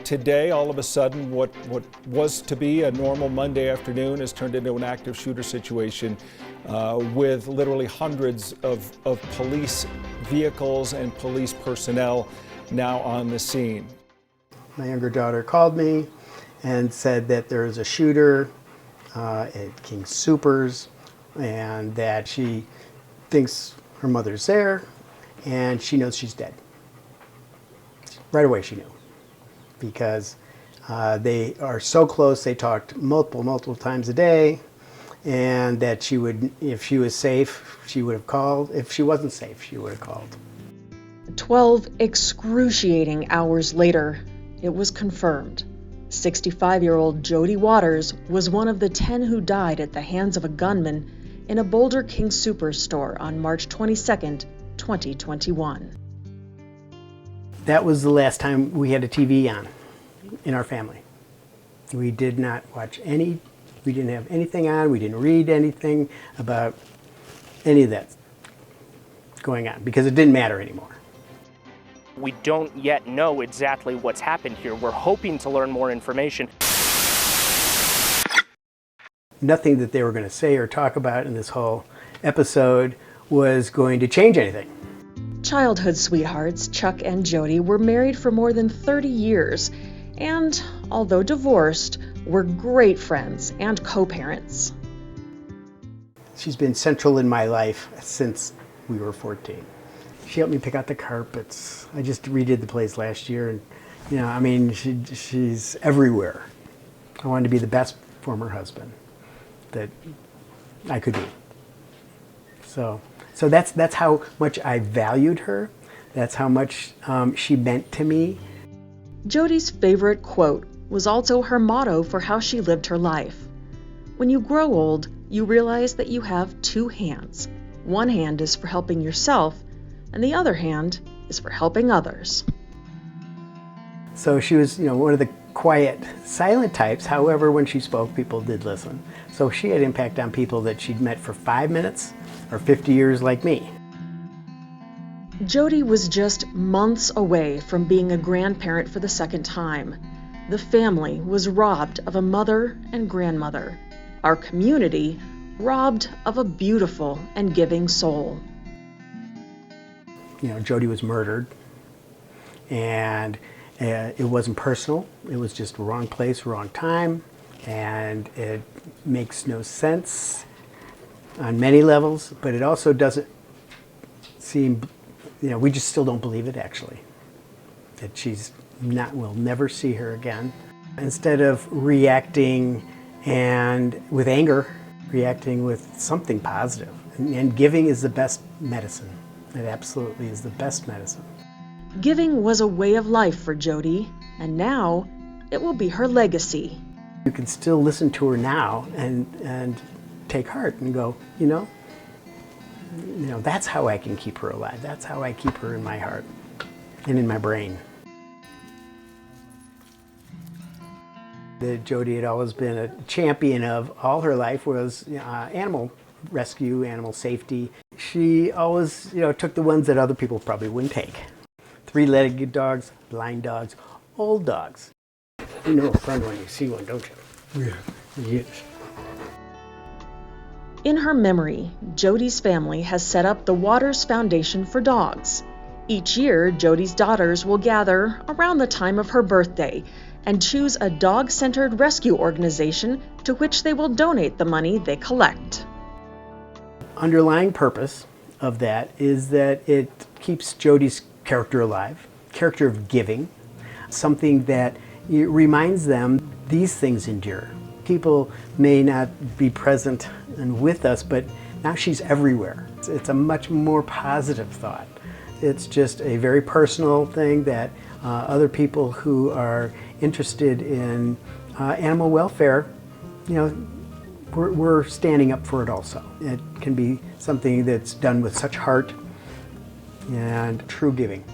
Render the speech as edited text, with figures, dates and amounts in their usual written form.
Today, all of a sudden, what was to be a normal Monday afternoon has turned into an active shooter situation with literally hundreds of police vehicles and police personnel now on the scene. My younger daughter called me and said that there is a shooter at King Soopers and that she thinks her mother's there and she knows she's dead. Right away she knew, because they are so close. They talked multiple times a day, and that she would, if she was safe, she would have called. If she wasn't safe, she would have called. 12 excruciating hours later, it was confirmed. 65-year-old Jody Waters was one of the 10 who died at the hands of a gunman in a Boulder King Soopers store on March 22, 2021. That was the last time we had a TV on in our family. We did not watch we didn't have anything on, we didn't read anything about any of that going on, because it didn't matter anymore. We don't yet know exactly what's happened here. We're hoping to learn more information. Nothing that they were going to say or talk about in this whole episode was going to change anything. Childhood sweethearts Chuck and Jody were married for more than 30 years and, although divorced, were great friends and co-parents. She's been central in my life since we were 14. She helped me pick out the carpets. I just redid the place last year, and I mean, she's everywhere. I wanted to be the best former husband that I could be. So that's how much I valued her. That's how much she meant to me. Jody's favorite quote was also her motto for how she lived her life. When you grow old, you realize that you have two hands. One hand is for helping yourself, and the other hand is for helping others. So she was, one of the quiet, silent types. However, when she spoke, people did listen. So she had impact on people that she'd met for 5 minutes or 50 years like me. Jody was just months away from being a grandparent for the second time. The family was robbed of a mother and grandmother. Our community robbed of a beautiful and giving soul. Jody was murdered, and it wasn't personal. It was just wrong place, wrong time, and it makes no sense on many levels, but it also doesn't seem, we just still don't believe it, actually, that we'll never see her again. Instead of reacting and with anger, reacting with something positive. And giving is the best medicine. It absolutely is the best medicine. Giving was a way of life for Jody, and now it will be her legacy. You can still listen to her now and take heart and go, that's how I can keep her alive. That's how I keep her in my heart and in my brain. That Jody had always been a champion of all her life was animal rescue, animal safety. She always, took the ones that other people probably wouldn't take. 3-legged dogs, blind dogs, old dogs. You know a friend when you see one, don't you? Yeah. Yes. In her memory, Jody's family has set up the Waters Foundation for Dogs. Each year, Jody's daughters will gather around the time of her birthday and choose a dog-centered rescue organization to which they will donate the money they collect. Underlying purpose of that is that it keeps Jody's character alive, character of giving, something that reminds them these things endure. People may not be present and with us, but now she's everywhere. It's a much more positive thought. It's just a very personal thing that other people who are interested in animal welfare, we're standing up for it also. It can be something that's done with such heart and true giving.